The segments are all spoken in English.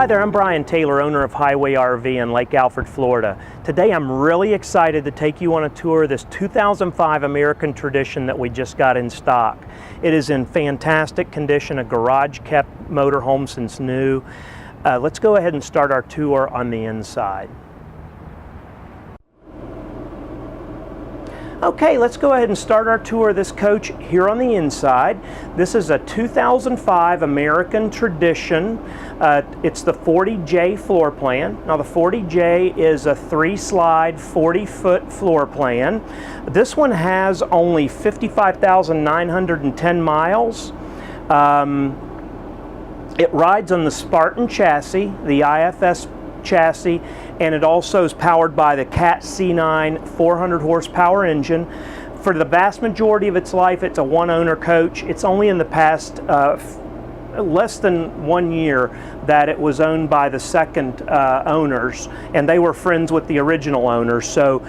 Hi there, I'm Brian Taylor, owner of Highway RV in Lake Alfred, Florida. Today I'm really excited to take you on a tour of this 2005 American Tradition that we just got in stock. It is in fantastic condition, a garage-kept motorhome since new. Let's go ahead and start our tour on the inside. Okay, let's go ahead and start our tour of this coach here on the inside. This is a 2005 American Tradition. It's the 40J floor plan. Now the 40J is a 3-slide 40-foot floor plan. This one has only 55,910 miles. It rides on the Spartan chassis, the IFS chassis, and it also is powered by the Cat C9 400 horsepower engine. For the vast majority of its life, it's a one-owner coach. It's only in the past less than 1 year that it was owned by the second owners, and they were friends with the original owners, so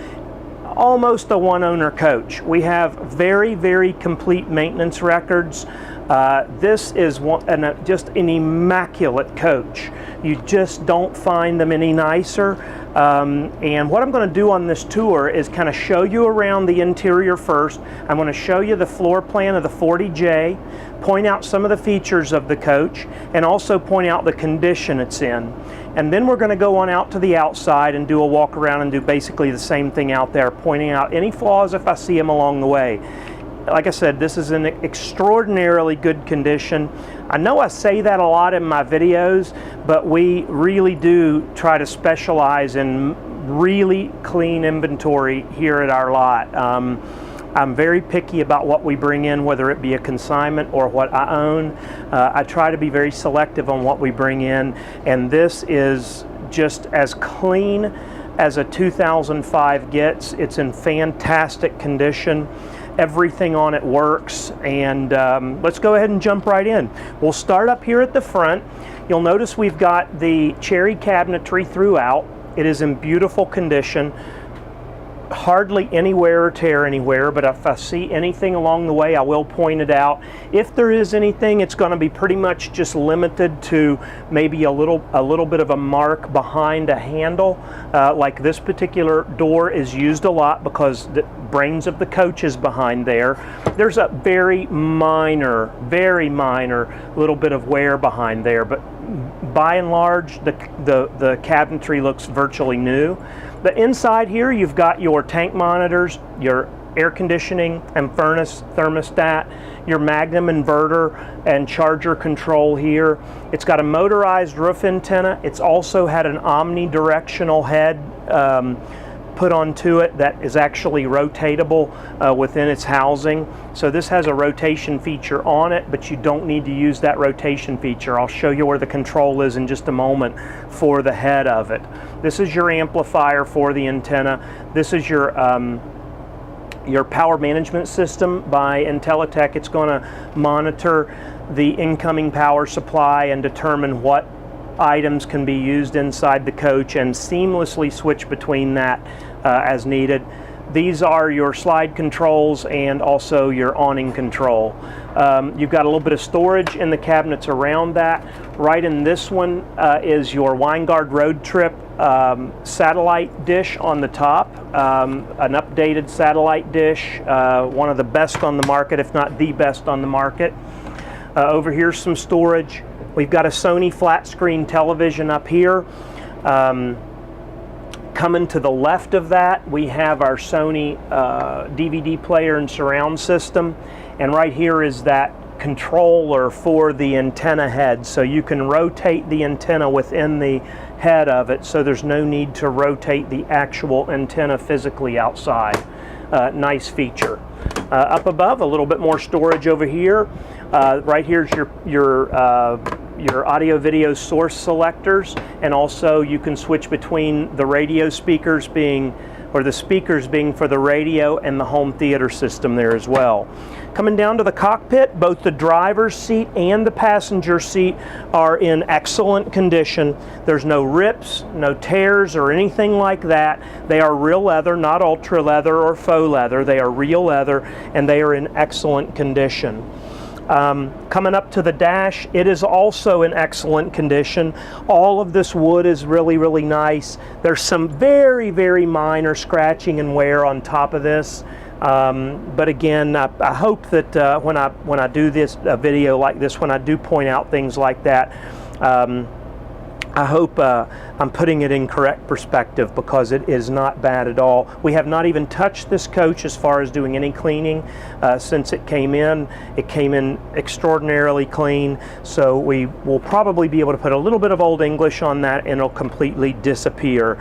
almost a one-owner coach. We have very, very complete maintenance records. This is just an immaculate coach. You just don't find them any nicer. And what I'm going to do on this tour is kind of show you around the interior first. I'm going to show you the floor plan of the 40J, point out some of the features of the coach, and also point out the condition it's in. And then we're going to go on out to the outside and do a walk around and do basically the same thing out there, pointing out any flaws if I see them along the way. Like I said, this is in extraordinarily good condition. I know I say that a lot in my videos, but we really do try to specialize in really clean inventory here at our lot. I'm very picky about what we bring in, whether it be a consignment or what I own. I try to be very selective on what we bring in, and this is just as clean as a 2005 gets. It's in fantastic condition. Everything on it works, and let's go ahead and jump right in. We'll start up here at the front. You'll notice we've got the cherry cabinetry throughout. It is in beautiful condition. Hardly any wear or tear anywhere, but if I see anything along the way, I will point it out. If there is anything, it's going to be pretty much just limited to maybe a little bit of a mark behind a handle. Like this particular door is used a lot because the brains of the coach is behind there. There's a very minor little bit of wear behind there, but by and large, the cabinetry looks virtually new. The inside here, you've got your tank monitors, your air conditioning and furnace thermostat, your Magnum inverter and charger control here. It's got a motorized roof antenna. It's also had an omnidirectional head put onto it that is actually rotatable within its housing. So this has a rotation feature on it, but you don't need to use that rotation feature. I'll show you where the control is in just a moment for the head of it. This is your amplifier for the antenna. This is your power management system by Intelitech. It's going to monitor the incoming power supply and determine what items can be used inside the coach and seamlessly switch between that as needed. These are your slide controls and also your awning control. You've got a little bit of storage in the cabinets around that. Right in this one is your Winegard Road Trip satellite dish on the top, an updated satellite dish, one of the best on the market, if not the best on the market. Over here's some storage. We've got a Sony flat screen television up here. Coming to the left of that, we have our Sony DVD player and surround system. And right here is that controller for the antenna head. So you can rotate the antenna within the head of it, so there's no need to rotate the actual antenna physically outside. Nice feature. Up above, a little bit more storage over here. Right here's your audio video source selectors, and also you can switch between the radio speakers being, or the speakers being for the radio, and the home theater system there as well. Coming down to the cockpit, both the driver's seat and the passenger seat are in excellent condition. There's no rips, no tears or anything like that. They are real leather, not ultra leather or faux leather. They are real leather, and they are in excellent condition. Coming up to the dash, it is also in excellent condition. All of this wood is really, really nice. There's some very, very minor scratching and wear on top of this. But again, I hope that when I do this video like this, when I do point out things like that, I hope I'm putting it in correct perspective, because it is not bad at all. We have not even touched this coach as far as doing any cleaning since it came in. It came in extraordinarily clean, so we will probably be able to put a little bit of Old English on that and it'll completely disappear.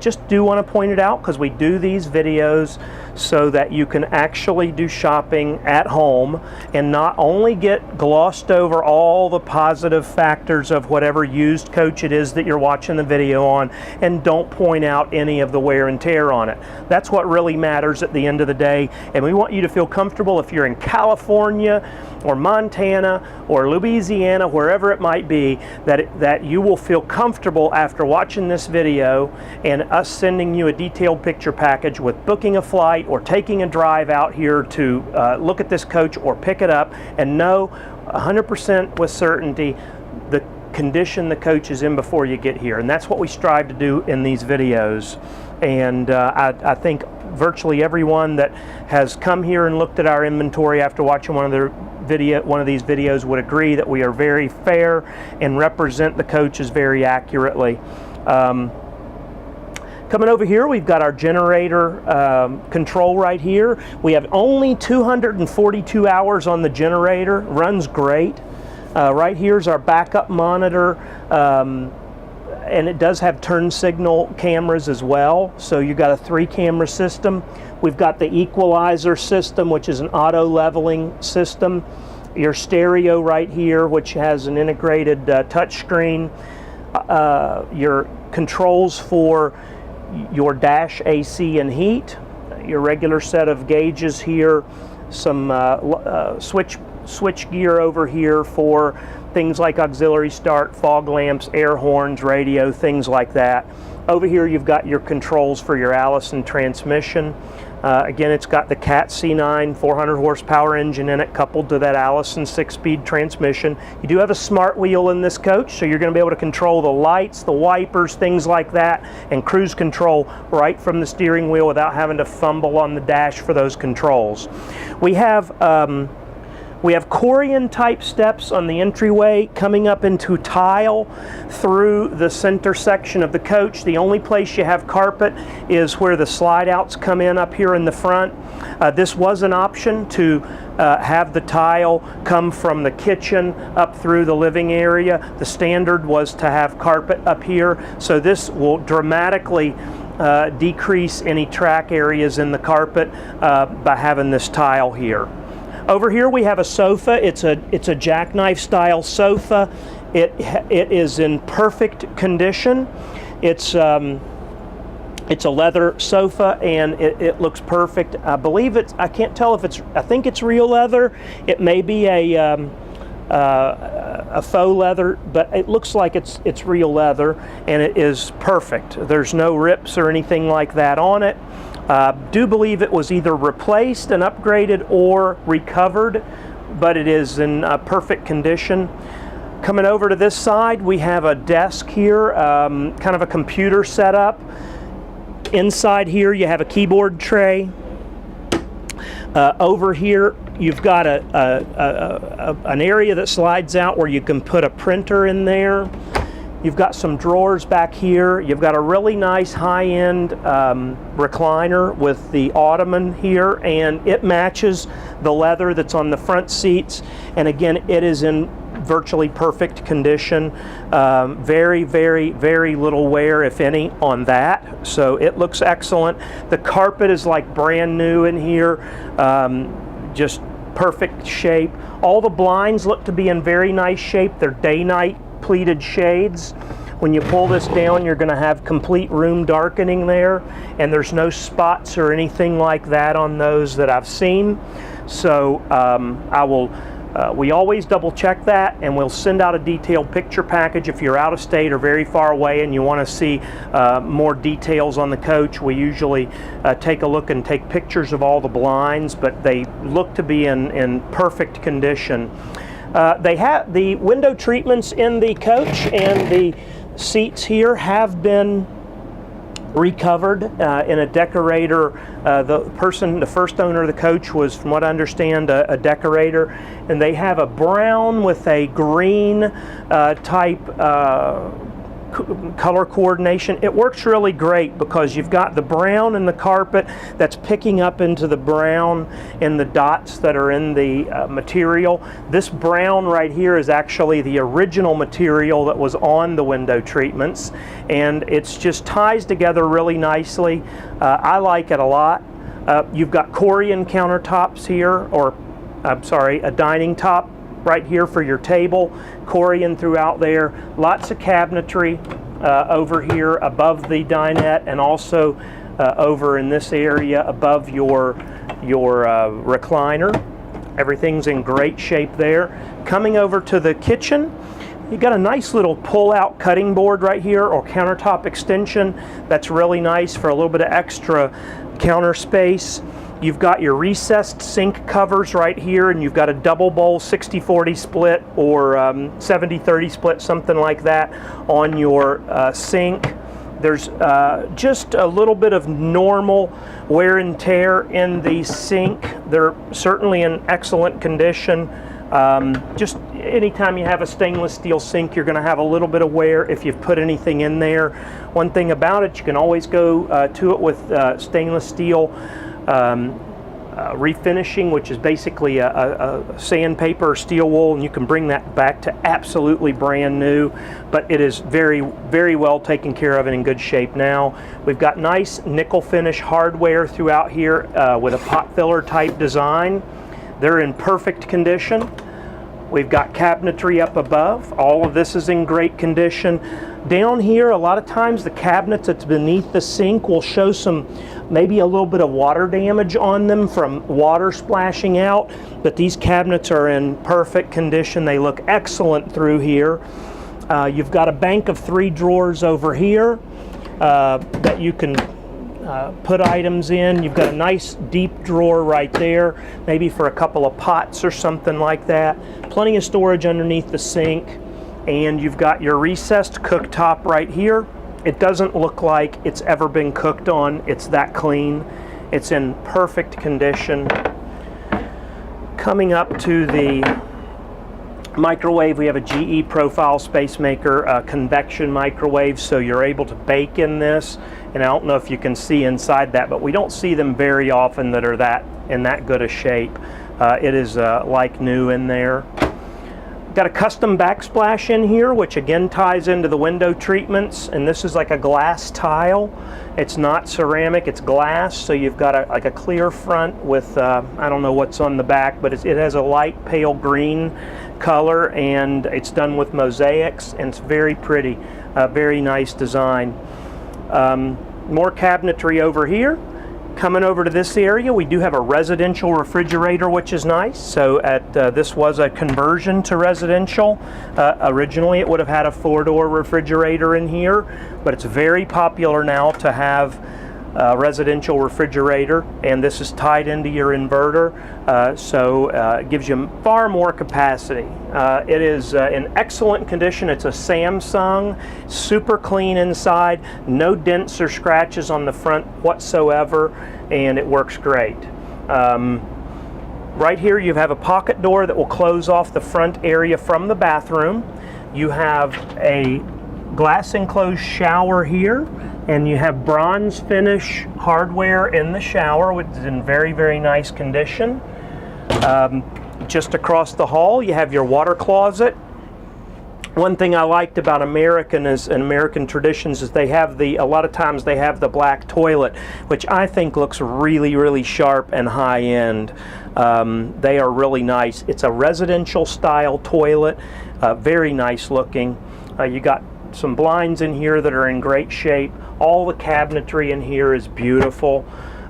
Just do want to point it out, because we do these videos so that you can actually do shopping at home and not only get glossed over all the positive factors of whatever used coach it is that you're watching the video on, and don't point out any of the wear and tear on it. That's what really matters at the end of the day, and we want you to feel comfortable if you're in California or Montana or Louisiana, wherever it might be, that you will feel comfortable after watching this video and us sending you a detailed picture package with booking a flight or taking a drive out here to look at this coach or pick it up, and know 100% with certainty the condition the coach is in before you get here. And that's what we strive to do in these videos. And I think virtually everyone that has come here and looked at our inventory after watching one of these videos would agree that we are very fair and represent the coaches very accurately. Coming over here, we've got our generator control right here. We have only 242 hours on the generator. Runs great. Right here's our backup monitor, and it does have turn signal cameras as well. So you've got a 3-camera system. We've got the equalizer system, which is an auto leveling system. Your stereo right here, which has an integrated touch screen. Your controls for your dash AC and heat. Your regular set of gauges here. Some switch gear over here for things like auxiliary start, fog lamps, air horns, radio, things like that. Over here you've got your controls for your Allison transmission. Again, it's got the Cat C9 400 horsepower engine in it, coupled to that Allison 6-speed transmission. You do have a smart wheel in this coach, so you're going to be able to control the lights, the wipers, things like that, and cruise control right from the steering wheel without having to fumble on the dash for those controls. We have Corian type steps on the entryway coming up into tile through the center section of the coach. The only place you have carpet is where the slide outs come in up here in the front. This was an option to have the tile come from the kitchen up through the living area. The standard was to have carpet up here, so this will dramatically decrease any track areas in the carpet by having this tile here. Over here we have a sofa. It's a jackknife style sofa. It is in perfect condition. It's a leather sofa, and it looks perfect. I believe I can't tell if I think it's real leather. It may be a faux leather, but it looks like it's real leather, and it is perfect. There's no rips or anything like that on it. Do believe it was either replaced and upgraded or recovered, but it is in perfect condition. Coming over to this side, we have a desk here, kind of a computer setup. Inside here, you have a keyboard tray. Over here, you've got an area that slides out where you can put a printer in there. You've got some drawers back here. You've got a really nice high-end recliner with the ottoman here, and it matches the leather that's on the front seats. And again, it is in virtually perfect condition. Very, very, very little wear, if any, on that. So it looks excellent. The carpet is like brand new in here. Just perfect shape. All the blinds look to be in very nice shape. They're day-night pleated shades. When you pull this down, you're going to have complete room darkening there, and there's no spots or anything like that on those that I've seen. So I will We always double check that, and we'll send out a detailed picture package if you're out of state or very far away and you want to see more details on the coach. We usually take a look and take pictures of all the blinds, but they look to be in perfect condition. They have the window treatments in the coach, and the seats here have been recovered in a decorator. The first owner of the coach was, from what I understand, a decorator, and they have a brown with a green type color coordination. It works really great because you've got the brown in the carpet that's picking up into the brown in the dots that are in the material. This brown right here is actually the original material that was on the window treatments, and it's just ties together really nicely. I like it a lot. You've got Corian countertops here, or I'm sorry, a dining top right here for your table, Corian throughout there. Lots of cabinetry over here above the dinette, and also over in this area above your recliner. Everything's in great shape there. Coming over to the kitchen, you got a nice little pull-out cutting board right here, or countertop extension. That's really nice for a little bit of extra counter space. You've got your recessed sink covers right here, and you've got a double bowl 60-40 split or 70-30 split, something like that, on your sink. There's just a little bit of normal wear and tear in the sink. They're certainly in excellent condition. Just anytime you have a stainless steel sink, you're going to have a little bit of wear if you've put anything in there. One thing about it, you can always go to it with stainless steel refinishing, which is basically a sandpaper or steel wool, and you can bring that back to absolutely brand new. But it is very, very well taken care of and in good shape now. We've got nice nickel finish hardware throughout here with a pot filler type design. They're in perfect condition. We've got cabinetry up above. All of this is in great condition. Down here, a lot of times the cabinets that's beneath the sink will show maybe a little bit of water damage on them from water splashing out, but these cabinets are in perfect condition. They look excellent through here. You've got a bank of 3 drawers over here that you can put items in. You've got a nice deep drawer right there, maybe for a couple of pots or something like that. Plenty of storage underneath the sink, and you've got your recessed cooktop right here. It doesn't look like it's ever been cooked on. It's that clean. It's in perfect condition. Coming up to the microwave, we have a GE Profile Space Maker convection microwave, so you're able to bake in this. And I don't know if you can see inside that, but we don't see them very often that are in that good a shape. It is like new in there. Got a custom backsplash in here, which again ties into the window treatments, and this is like a glass tile. It's not ceramic, it's glass, so you've got like a clear front with I don't know what's on the back, but it has a light pale green color, and it's done with mosaics, and it's very pretty. Very nice design. More cabinetry over here. Coming over to this area, we do have a residential refrigerator, which is nice. So this was a conversion to residential. Originally it would have had a 4-door refrigerator in here, but it's very popular now to have a residential refrigerator, and this is tied into your inverter, so it gives you far more capacity. It is in excellent condition. It's a Samsung, super clean inside, no dents or scratches on the front whatsoever, and it works great. Right here you have a pocket door that will close off the front area from the bathroom. You have a glass enclosed shower here, and you have bronze finish hardware in the shower, which is in very, very nice condition. Just across the hall you have your water closet. One thing I liked about American traditions is they have a lot of times they have the black toilet, which I think looks really, really sharp and high end. They are really nice. It's a residential style toilet, very nice looking. You got some blinds in here that are in great shape. All the cabinetry in here is beautiful.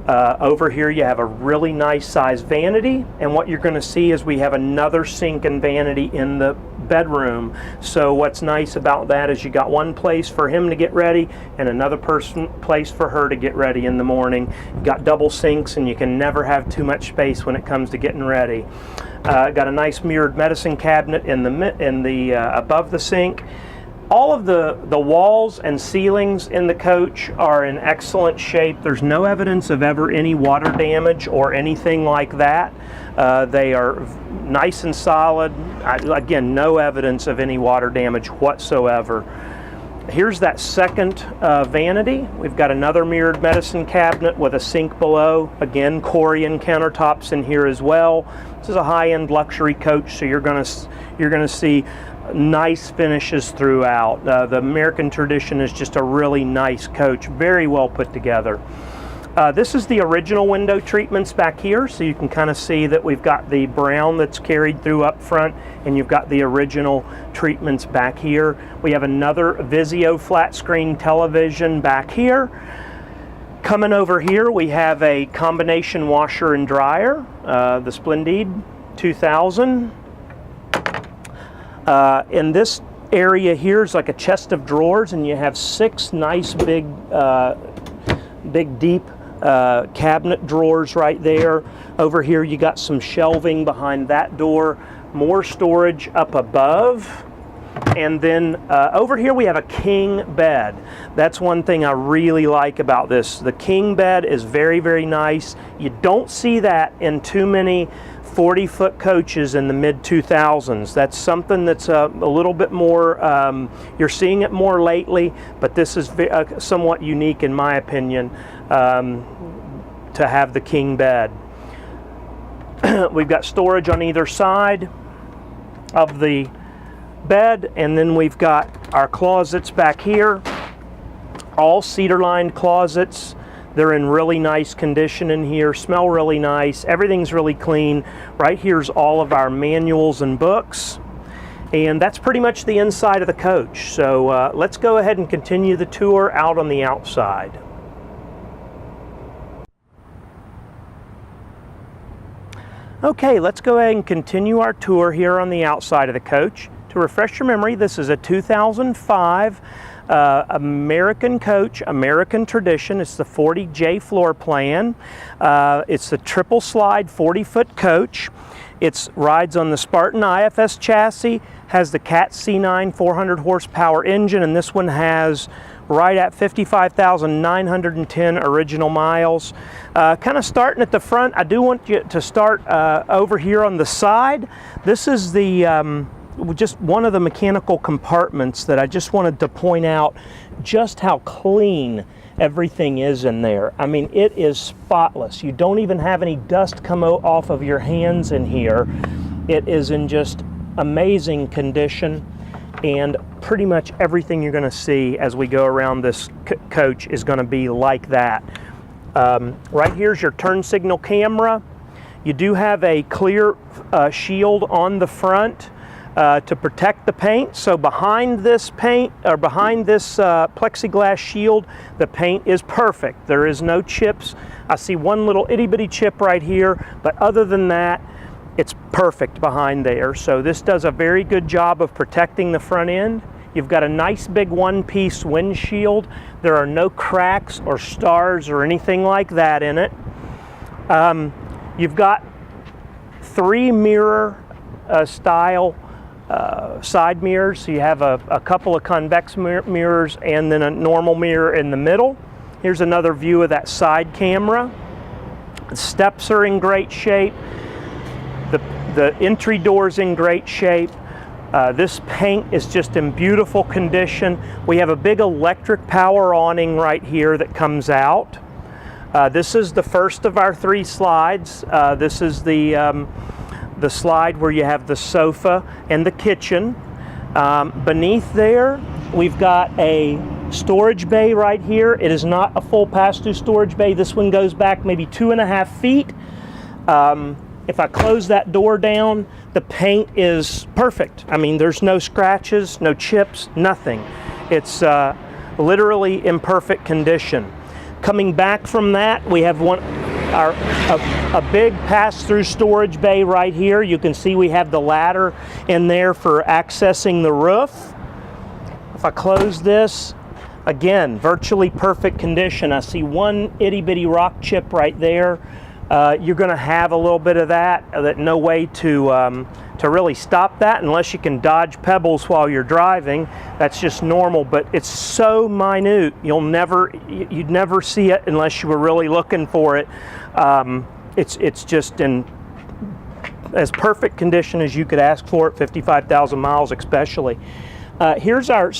Over here you have a really nice size vanity, and what you're going to see is we have another sink and vanity in the bedroom. So what's nice about that is you got one place for him to get ready and another place for her to get ready in the morning. You got double sinks, and you can never have too much space when it comes to getting ready. Got a nice mirrored medicine cabinet in the above the sink. All of the walls and ceilings in the coach are in excellent shape. There's no evidence of ever any water damage or anything like that. They are nice and solid. Again, no evidence of any water damage whatsoever. Here's that second vanity. We've got another mirrored medicine cabinet with a sink below. Again, Corian countertops in here as well. This is a high-end luxury coach, so you're gonna see nice finishes throughout. The American Tradition is just a really nice coach, very well put together. This is the original window treatments back here, so you can kind of see that we've got the brown that's carried through up front, and you've got the original treatments back here. We have another Vizio flat screen television back here. Coming over here, we have a combination washer and dryer, the Splendide 2000. In this area here is like a chest of drawers, and you have 6 nice big deep cabinet drawers right there. Over here you got some shelving behind that door, more storage up above, and then over here we have a king bed. That's one thing I really like about this. The king bed is very, very nice. You don't see that in too many 40-foot coaches in the mid-2000s. That's something that's a little bit more, you're seeing it more lately, but this is somewhat unique in my opinion, to have the king bed. We've got storage on either side of the bed, and then we've got our closets back here, all cedar-lined closets. They're in really nice condition in here, smell really nice, everything's really clean. Right here's all of our manuals and books, and that's pretty much the inside of the coach. So let's go ahead and continue the tour out on the outside. Okay, let's go ahead and continue our tour here on the outside of the coach. To refresh your memory, this is a 2005 American coach, American Tradition. It's the 40J floor plan. It's the triple slide 40-foot coach. It rides on the Spartan IFS chassis, has the Cat C9 400 horsepower engine, and this one has right at 55,910 original miles. Kind of starting at the front, I do want you to start over here on the side. This is the just one of the mechanical compartments that I just wanted to point out just how clean everything is in there. I mean, it is spotless. You don't even have any dust come off of your hands in here. It is in just amazing condition, and pretty much everything you're going to see as we go around this coach is going to be like that. Right here's your turn signal camera. You do have a clear shield on the front to protect the paint. So behind this paint, or behind this plexiglass shield, the paint is perfect. There is no chips. I see one little itty bitty chip right here, but other than that, it's perfect behind there. So this does a very good job of protecting the front end. You've got a nice big one-piece windshield. There are no cracks or stars or anything like that in it. You've got 3 mirror style side mirrors. So you have a couple of convex mirrors and then a normal mirror in the middle. Here's another view of that side camera. The steps are in great shape. The entry door's in great shape. This paint is just in beautiful condition. We have a big electric power awning right here that comes out. This is the first of our 3 slides. This is the slide where you have the sofa and the kitchen. Beneath there, we've got a storage bay right here. It is not a full pass-through storage bay. This one goes back maybe 2.5 feet. If I close that door down, the paint is perfect. I mean, there's no scratches, no chips, nothing. It's literally in perfect condition. Coming back from that, we have a big pass-through storage bay right here. You can see we have the ladder in there for accessing the roof. If I close this, again, virtually perfect condition. I see one itty-bitty rock chip right there. You're going to have a little bit of that. No way to really stop that unless you can dodge pebbles while you're driving. That's just normal, but it's so minute you'd never see it unless you were really looking for it. It's just in as perfect condition as you could ask for it, 55,000 miles especially. Here's our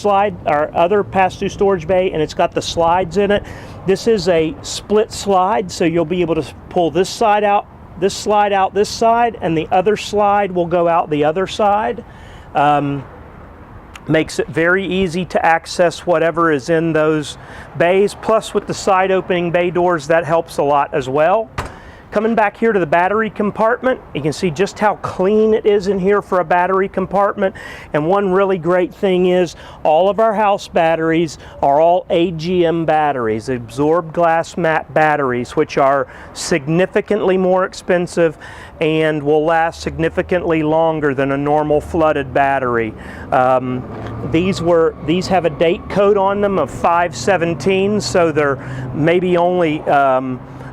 other pass-through storage bay, and it's got the slides in it. This is a split slide, so you'll be able to pull this side out, this slide out this side, and the other slide will go out the other side. Makes it very easy to access whatever is in those bays. Plus, with the side opening bay doors, that helps a lot as well. Coming back here to the battery compartment, you can see just how clean it is in here for a battery compartment. And one really great thing is all of our house batteries are all AGM batteries, absorbed glass mat batteries, which are significantly more expensive and will last significantly longer than a normal flooded battery. These have a date code on them of 5/17, so they're maybe only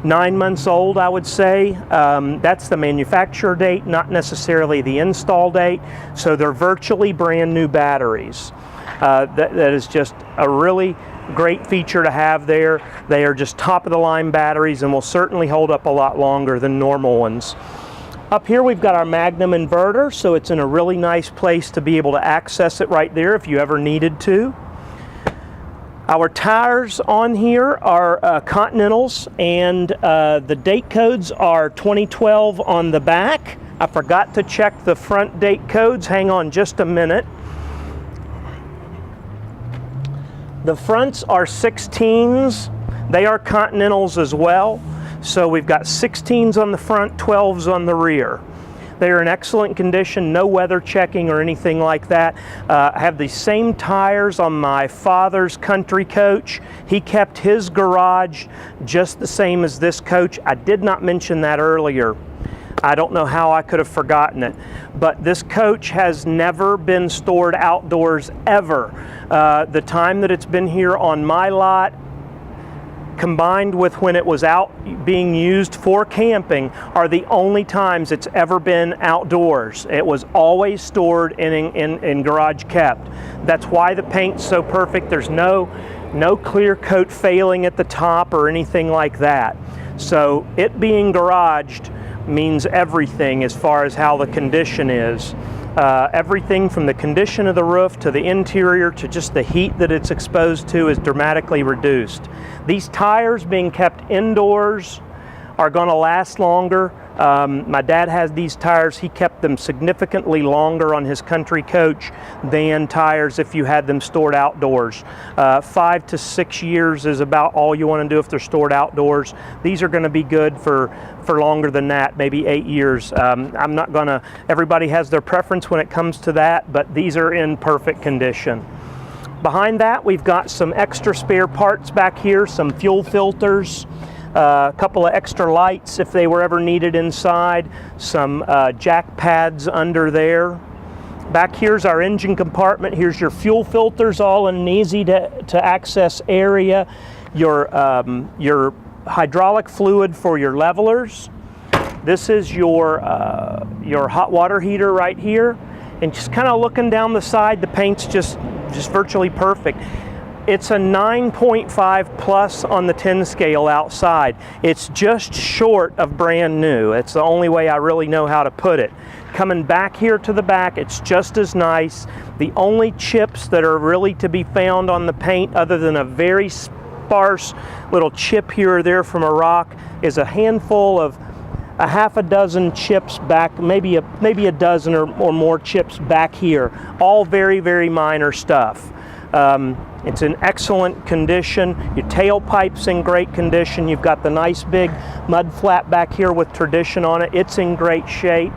9 months old, I would say. That's the manufacturer date, not necessarily the install date. So they're virtually brand new batteries. That is just a really great feature to have there. They are just top of the line batteries and will certainly hold up a lot longer than normal ones. Up here we've got our Magnum inverter, so it's in a really nice place to be able to access it right there if you ever needed to. Our tires on here are Continentals, and the date codes are 2012 on the back. I forgot to check the front date codes. Hang on just a minute. The fronts are 16s. They are Continentals as well. So we've got 16s on the front, 12s on the rear. They are in excellent condition, no weather checking or anything like that. I have the same tires on my father's country coach. He kept his garage just the same as this coach. I did not mention that earlier. I don't know how I could have forgotten it. But this coach has never been stored outdoors ever. The time that it's been here on my lot, combined with when it was out being used for camping, are the only times it's ever been outdoors. It was always stored in garage kept. That's why the paint's so perfect. There's no clear coat failing at the top or anything like that. So it being garaged means everything as far as how the condition is. Everything from the condition of the roof to the interior to just the heat that it's exposed to is dramatically reduced. These tires being kept indoors are going to last longer. My dad has these tires. He kept them significantly longer on his country coach than tires if you had them stored outdoors. 5 to 6 years is about all you want to do if they're stored outdoors. These are going to be good for longer than that, maybe 8 years. I'm not going to, everybody has their preference when it comes to that, but these are in perfect condition. Behind that, we've got some extra spare parts back here, some fuel filters, a couple of extra lights if they were ever needed inside, some jack pads under there. Back here's our engine compartment. Here's your fuel filters, all in an easy to access area. Your hydraulic fluid for your levelers. This is your hot water heater right here. And just kind of looking down the side, the paint's just virtually perfect. It's a 9.5 plus on the 10 scale outside. It's just short of brand new. It's the only way I really know how to put it. Coming back here to the back, it's just as nice. The only chips that are really to be found on the paint, other than a very sparse little chip here or there from a rock, is a handful of a half a dozen chips back, maybe a dozen or more chips back here. All very, very minor stuff. It's in excellent condition. Your tailpipe's in great condition. You've got the nice big mud flap back here with Tradition on it. It's in great shape.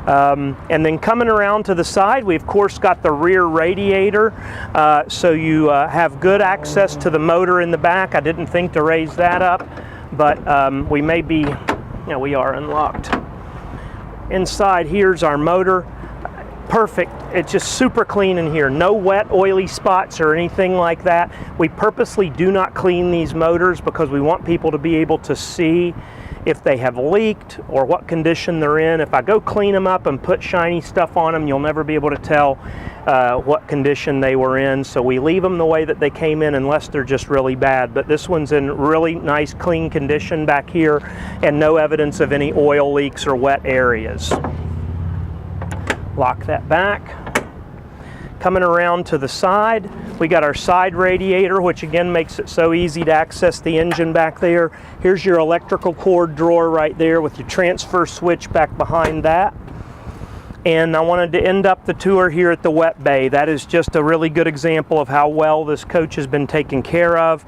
And then coming around to the side, we of course got the rear radiator, so you have good access to the motor in the back. I didn't think to raise that up, but we may be, we are unlocked. Inside here's our motor. Perfect. It's just super clean in here. No wet, oily spots or anything like that. We purposely do not clean these motors because we want people to be able to see if they have leaked or what condition they're in. If I go clean them up and put shiny stuff on them, you'll never be able to tell what condition they were in. So we leave them the way that they came in unless they're just really bad. But this one's in really nice, clean condition back here and no evidence of any oil leaks or wet areas. Lock that back. Coming around to the side, we got our side radiator, which again makes it so easy to access the engine back there. Here's your electrical cord drawer right there with your transfer switch back behind that. And I wanted to end up the tour here at the wet bay. That is just a really good example of how well this coach has been taken care of.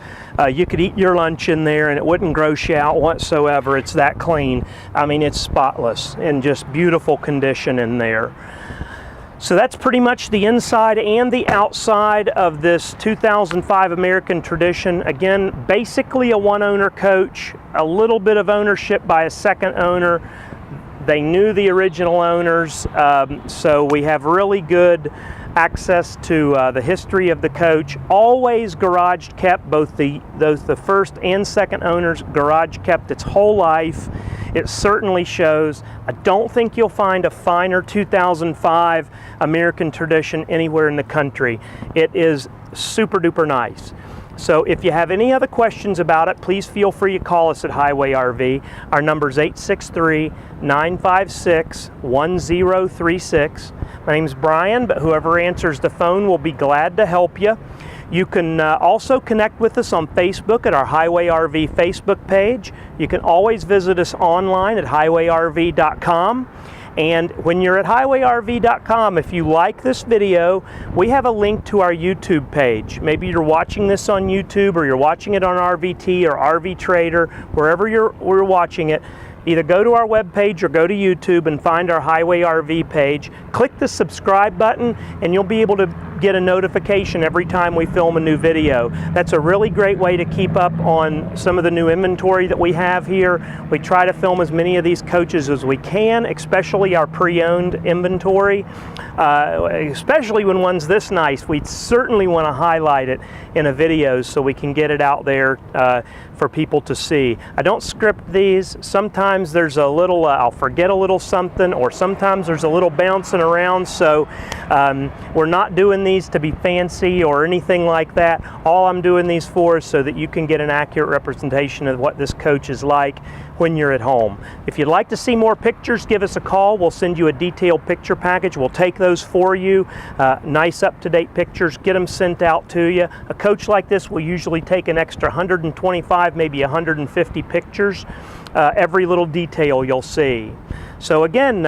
You could eat your lunch in there and it wouldn't gross you out whatsoever. It's that clean. I mean, it's spotless and just beautiful condition in there. So that's pretty much the inside and the outside of this 2005 American Tradition. Again, basically a one-owner coach, a little bit of ownership by a second owner. They knew the original owners, so we have really good access to the history of the coach. Always garage kept, both the first and second owners garage kept its whole life. It certainly shows. I don't think you'll find a finer 2005 American Tradition anywhere in the country. It is super duper nice. So if you have any other questions about it, please feel free to call us at Highway RV. Our number is 863-956-1036. My name's Brian, but whoever answers the phone will be glad to help you. You can also connect with us on Facebook at our Highway RV Facebook page. You can always visit us online at highwayrv.com. And when you're at highwayrv.com, if you like this video, we have a link to our YouTube page. Maybe you're watching this on YouTube or you're watching it on RVT or RV Trader, wherever we're watching it. Either go to our webpage or go to YouTube and find our Highway RV page. Click the subscribe button and you'll be able to get a notification every time we film a new video. That's a really great way to keep up on some of the new inventory that we have here. We try to film as many of these coaches as we can, especially our pre-owned inventory. Especially when one's this nice, we certainly want to highlight it in a video so we can get it out there for people to see. I don't script these. Sometimes there's a little, I'll forget a little something, or sometimes there's a little bouncing around, so we're not doing these to be fancy or anything like that. All I'm doing these for is so that you can get an accurate representation of what this coach is like when you're at home. If you'd like to see more pictures, give us a call. We'll send you a detailed picture package. We'll take those for you. Nice up-to-date pictures, get them sent out to you. A coach like this will usually take an extra 125, maybe 150 pictures. Every little detail you'll see. So again,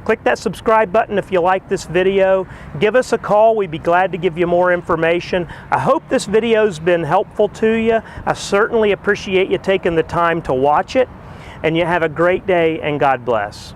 click that subscribe button if you like this video. Give us a call. We'd be glad to give you more information. I hope this video's been helpful to you. I certainly appreciate you taking the time to watch it. And you have a great day, and God bless.